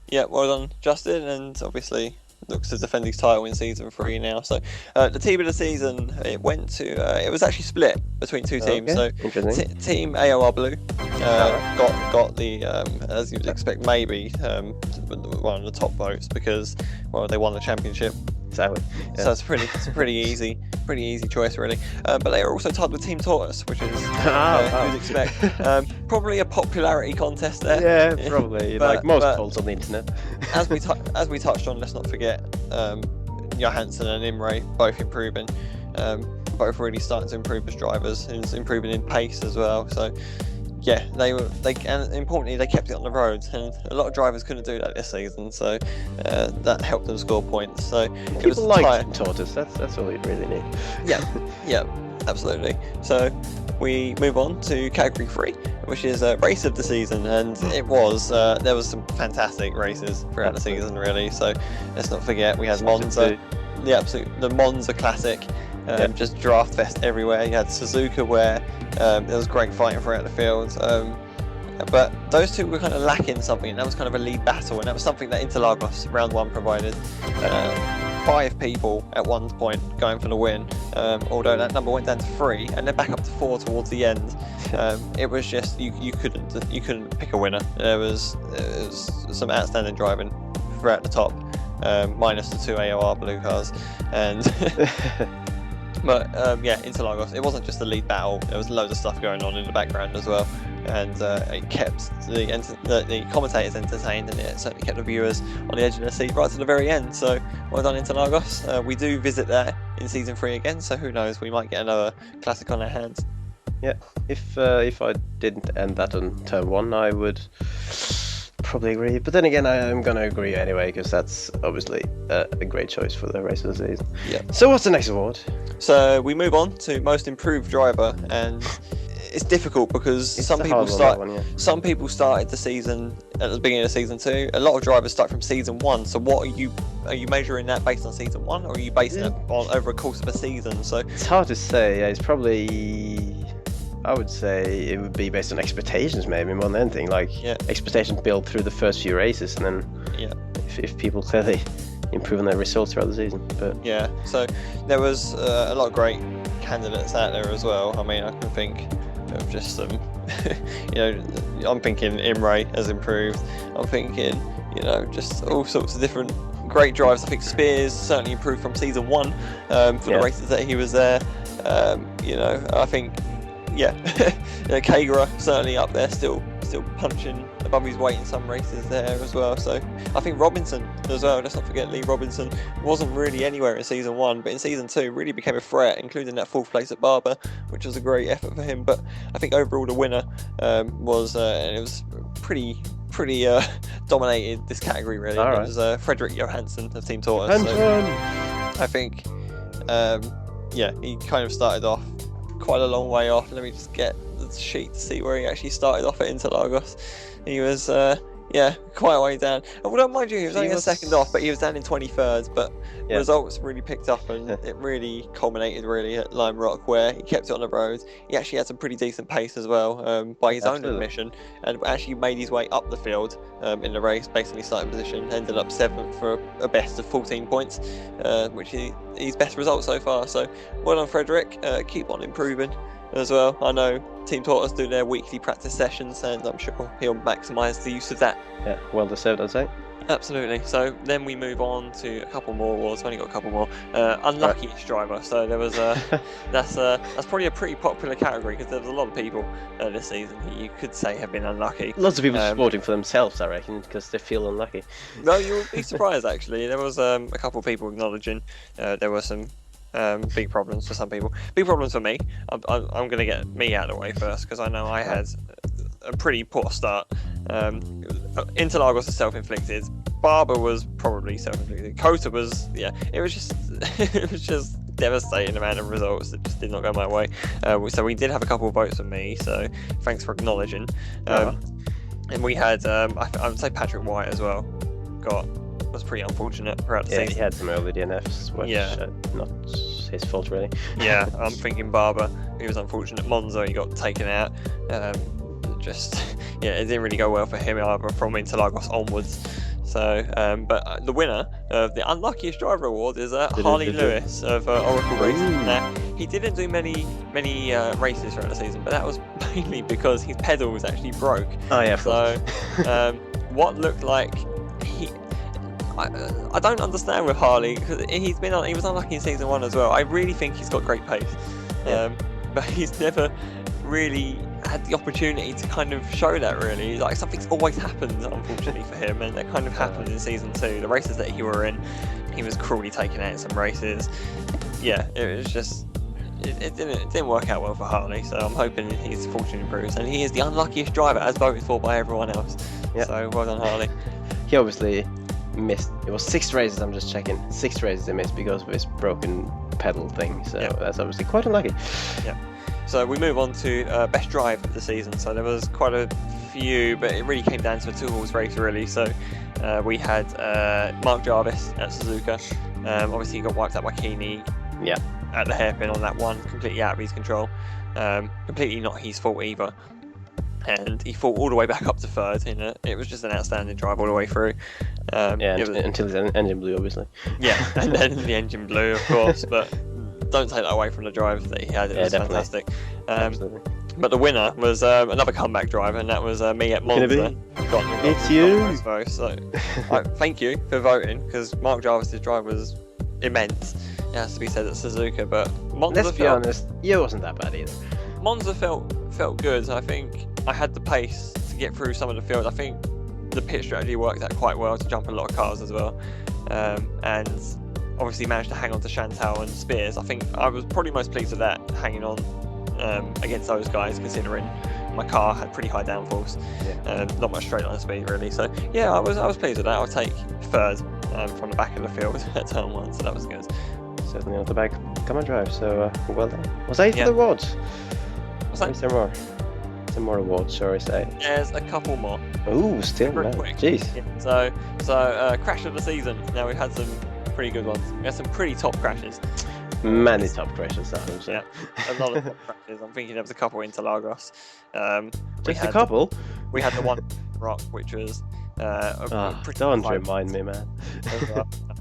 Yeah, well done, Justin, and obviously looks to defend his title in season 3 now. So the team of the season, it was actually split between two teams. Okay. So team AOR Blue got the as you'd expect, maybe one of the top votes, because they won the championship. Exactly. Yeah. So it's a pretty easy choice, really. But they are also tied with Team Tortoise, which is you'd expect. Probably a popularity contest there. Yeah, probably. Like most polls on the internet. as we touched on, let's not forget Johansson and Imre both improving. Both really starting to improve as drivers, and improving in pace as well. So yeah, and importantly, they kept it on the roads, and a lot of drivers couldn't do that this season, so that helped them score points. So it was like Tortoise. That's all you really need. Yeah, absolutely. So we move on to category 3, which is race of the season, and there was some fantastic races throughout the season, really. So let's not forget, we had Monza, the Monza Classic. Just draft fest everywhere. You had Suzuka, where there was great fighting throughout the field, but those two were kind of lacking something, and that was kind of a lead battle, and that was something that Interlagos round 1 provided. 5 people at one point going for the win, although that number went down to 3 and then back up to 4 towards the end. It was just you couldn't pick a winner. There was some outstanding driving throughout the top, minus the 2 AOR Blue cars, and but Interlagos, it wasn't just the lead battle, there was loads of stuff going on in the background as well, and it kept the commentators entertained, and it certainly kept the viewers on the edge of their seat right to the very end. So well done, Interlagos. We do visit there in season 3 again, so who knows, we might get another classic on our hands. Yeah, if I didn't end that on turn 1, I would probably agree, but then again, I'm gonna agree anyway, because that's obviously a great choice for the race of the season. Yeah. So what's the next award? So we move on to most improved driver, and it's difficult because some people started the season at the beginning of season 2. A lot of drivers start from season 1. So what are you measuring that based on season 1, or are you basing it on over a course of a season? So it's hard to say. It's probably, I would say it would be based on expectations, maybe more than anything. Expectations built through the first few races, and then if people clearly improve on their results throughout the season. But so there was a lot of great candidates out there as well. I mean, I can think of just some, I'm thinking Imre has improved. I'm thinking, just all sorts of different great drivers. I think Spears certainly improved from season 1 for the races that he was there. I think. Kagra certainly up there, still punching above his weight in some races there as well. So I think Robinson as well, let's not forget Lee Robinson, wasn't really anywhere in season 1, but in season 2 really became a threat, including that 4th place at Barber, which was a great effort for him. But I think overall the winner was, and it was pretty dominated this category, really. It was Frederick Johansson of Team Tortoise. So I think he kind of started off quite a long way off. Let me just get the sheet to see where he actually started off at Interlagos. He was quite a way down. And don't mind you, he was only a second off, but he was down in 23rd. But results really picked up, and it really culminated really at Lime Rock, where he kept it on the road. He actually had some pretty decent pace as well, by his own admission, and actually made his way up the field in the race, basically starting position, ended up 7th for a best of 14 points, which is his best result so far. So well done, Frederick. Keep on improving as well. I know Team Tortoise do their weekly practice sessions, and I'm sure he'll maximise the use of that. Yeah, well deserved, I'd say. Absolutely. So then we move on to a couple more awards. We've only got a couple more. Unluckiest driver. So there was that's probably a pretty popular category, because there was a lot of people this season who you could say have been unlucky. Lots of people supporting for themselves, I reckon, because they feel unlucky. No, you'll be surprised actually. There was a couple of people acknowledging there were some big problems for some people. Big problems for me. I'm going to get me out of the way first, because I know I had a pretty poor start. Interlagos was self-inflicted. Barber was probably self-inflicted. Kota was, it was just devastating amount of results that just did not go my way. So we did have a couple of votes from me, so thanks for acknowledging. And we had, I would say Patrick White as well. Was pretty unfortunate throughout the season. He had some early DNFs, which not his fault really. Yeah, I'm thinking Barber, he was unfortunate. Monza, he got taken out. It didn't really go well for him either from Interlagos onwards. So, but the winner of the unluckiest driver award is Harley Lewis of Oracle Racing. Now, he didn't do many races throughout the season, but that was mainly because his pedals actually broke. Oh yeah. So, what looked like I don't understand with Harley, because he was unlucky in season 1 as well. I really think he's got great pace, but he's never really had the opportunity to kind of show that really. Like, something's always happened, unfortunately for him, and that kind of happened in season 2. The races that he were in, he was cruelly taken out in some races. Yeah, it was just it didn't work out well for Harley. So I'm hoping his fortune improves, and he is the unluckiest driver as voted for by everyone else. So well done, Harley. He obviously missed. It was 6 races. I'm just checking. 6 races he missed because of his broken pedal thing. So that's obviously quite unlucky. Yeah. So we move on to best drive of the season. So there was quite a few, but it really came down to a 2-horse race really. So we had Mark Jarvis at Suzuka. Obviously he got wiped out by Keeney. Yeah. At the hairpin on that one, completely out of his control. Completely not his fault either. And he fought all the way back up to 3rd. It was just an outstanding drive all the way through. Until his engine blew, obviously. Yeah, and then the engine blew, of course. But don't take that away from the drive that he had. It was fantastic. Absolutely. But the winner was another comeback driver, and that was me at Monza. It's you. So thank you for voting, because Mark Jarvis' drive was immense. It has to be said at Suzuka, but Monza. Let's be honest, it wasn't that bad either. Monza felt good. I think I had the pace to get through some of the field. I think the pit strategy worked out quite well to jump a lot of cars as well, and obviously managed to hang on to Chantal and Spears. I think I was probably most pleased with that, hanging on against those guys, considering my car had pretty high downforce, not much straight line speed really. So yeah, I was pleased with that. I'll take 3rd from the back of the field at turn 1, so that was good. Certainly not the back command drive, so well done. Was 8 for the awards? What's that? Is there more? Some more awards, shall I say? There's a couple more. Ooh, still, man. Jeez. Yeah, so crash of the season. Now we've had some pretty good ones. We had some pretty top crashes. Many top crashes, I would say. Yeah, a lot of top crashes. I'm thinking there was a couple in Interlagos. Just a couple? We had the one Rock, which was don't remind me, man.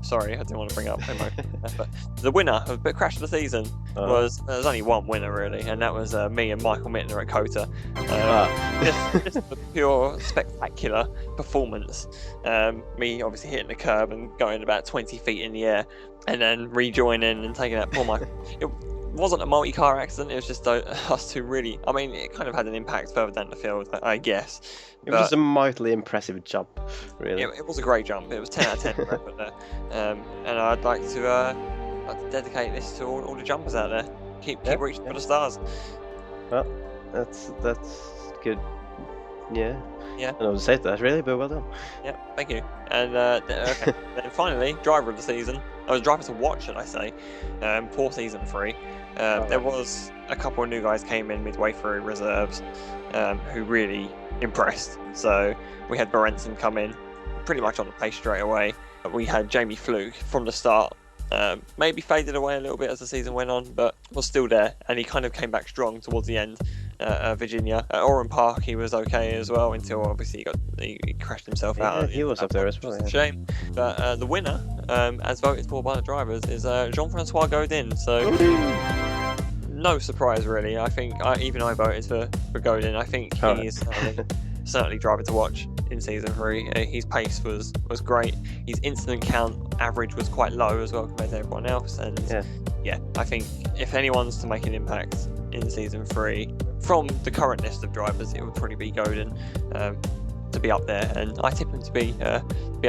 Sorry, I didn't want to bring up but the winner of the crash of the season was there's only one winner really, and that was me and Michael Mittner at Kota. Just a pure spectacular performance. Me obviously hitting the curb and going about 20 feet in the air, and then rejoining and taking out poor Michael. It wasn't a multi-car accident, it was just us two really. I mean, it kind of had an impact further down the field, I guess. It was a mightily impressive jump, really. It was a great jump. It was 10 out of 10 record there. And I'd like to dedicate this to all the jumpers out there. Keep reaching for the stars. Well, that's good. Yeah. Yeah. I don't know what to say to that, really, but well done. Yeah, thank you. And then finally, driver of the season. I was driver to watch, should I say, for season 3. There was a couple of new guys came in midway through reserves, who really impressed. So we had Berenson come in pretty much on the pace straight away. We had Jamie Fluke from the start, maybe faded away a little bit as the season went on, but was still there, and he kind of came back strong towards the end. Virginia at Oran Park, he was okay as well until obviously he crashed himself out. He was up there as well. Yeah. Shame, but the winner, as voted for by the drivers, is Jean-Francois Godin. So no surprise really. I think even I voted for Godin. I think he is certainly driver to watch in season 3. His pace was great. His incident count average was quite low as well compared to everyone else. And yeah, I think if anyone's to make an impact in season 3 from the current list of drivers, it would probably be Godin to be up there, and I tip him to be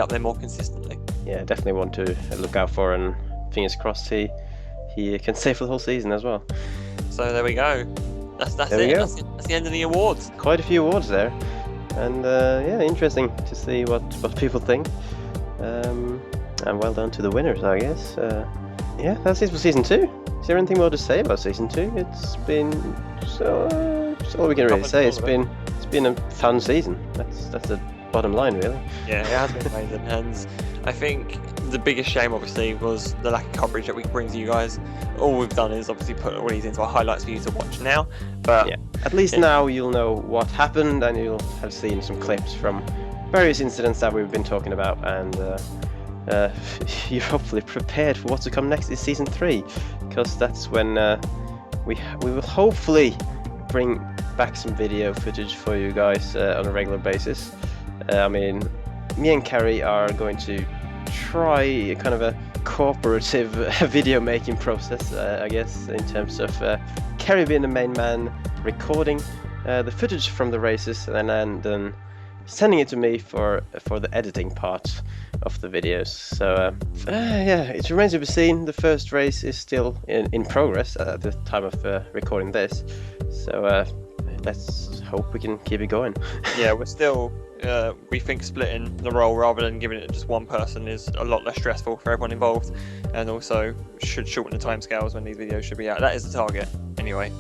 up there more consistently. Yeah, definitely one to look out for, and fingers crossed he can stay for the whole season as well. So there we go. That's it. That's the end of the awards. Quite a few awards there, and interesting to see what people think. And well done to the winners, I guess. That's it for season 2. Is there anything more to say about season 2? It's been so all we can really say. It's been been a fun season. That's the bottom line, really. Yeah, it has been amazing, and I think the biggest shame obviously was the lack of coverage that we could bring to you guys. All we've done is obviously put all these into our highlights for you to watch now, but Yeah, at least now you'll know what happened, and you'll have seen some clips from various incidents that we've been talking about, and you're hopefully prepared for what's to come next in Season 3, because that's when we will hopefully bring back some video footage for you guys on a regular basis. I mean, me and Kerry are going to try kind of a cooperative video making process, I guess, in terms of Kerry being the main man, recording the footage from the races, and then sending it to me for the editing part of the videos. So yeah, it remains to be seen. The first race is still in progress at the time of recording this, so let's hope we can keep it going. Yeah, we're still we think splitting the role rather than giving it to just one person is a lot less stressful for everyone involved, and also should shorten the timescales when these videos should be out. That is the target anyway.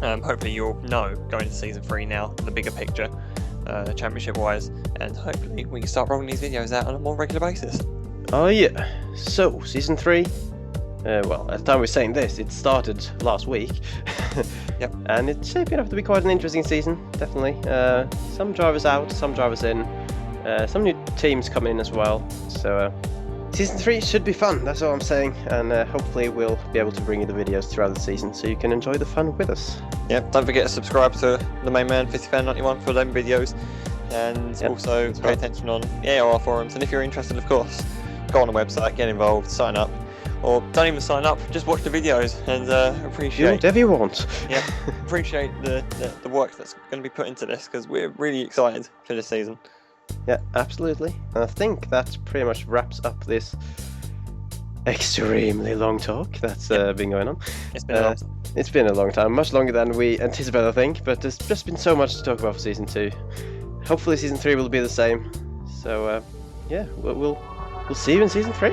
Hopefully you'll know going into Season 3 now the bigger picture, championship wise, and hopefully we can start rolling these videos out on a more regular basis. Oh yeah, so Season 3, well, at the time we're saying this, it started last week. Yep. And it's shaping up to be quite an interesting season, definitely. Some drivers out, some drivers in, some new teams coming in as well. So Season 3 should be fun, that's all I'm saying, and hopefully we'll be able to bring you the videos throughout the season so you can enjoy the fun with us. Yep, don't forget to subscribe to the main man, FisiFan91, for them videos, and also pay attention on the AOR forums, and if you're interested, of course, go on the website, get involved, sign up, or don't even sign up, just watch the videos and appreciate. Do whatever you want. Yeah, appreciate the work that's going to be put into this, because we're really excited for this season. Yeah, absolutely. And I think that pretty much wraps up this extremely long talk that's been going on. It's been a long time. It's been a long time, much longer than we anticipated, I think, but there's just been so much to talk about for Season 2. Hopefully Season 3 will be the same. So yeah, we'll see you in Season 3.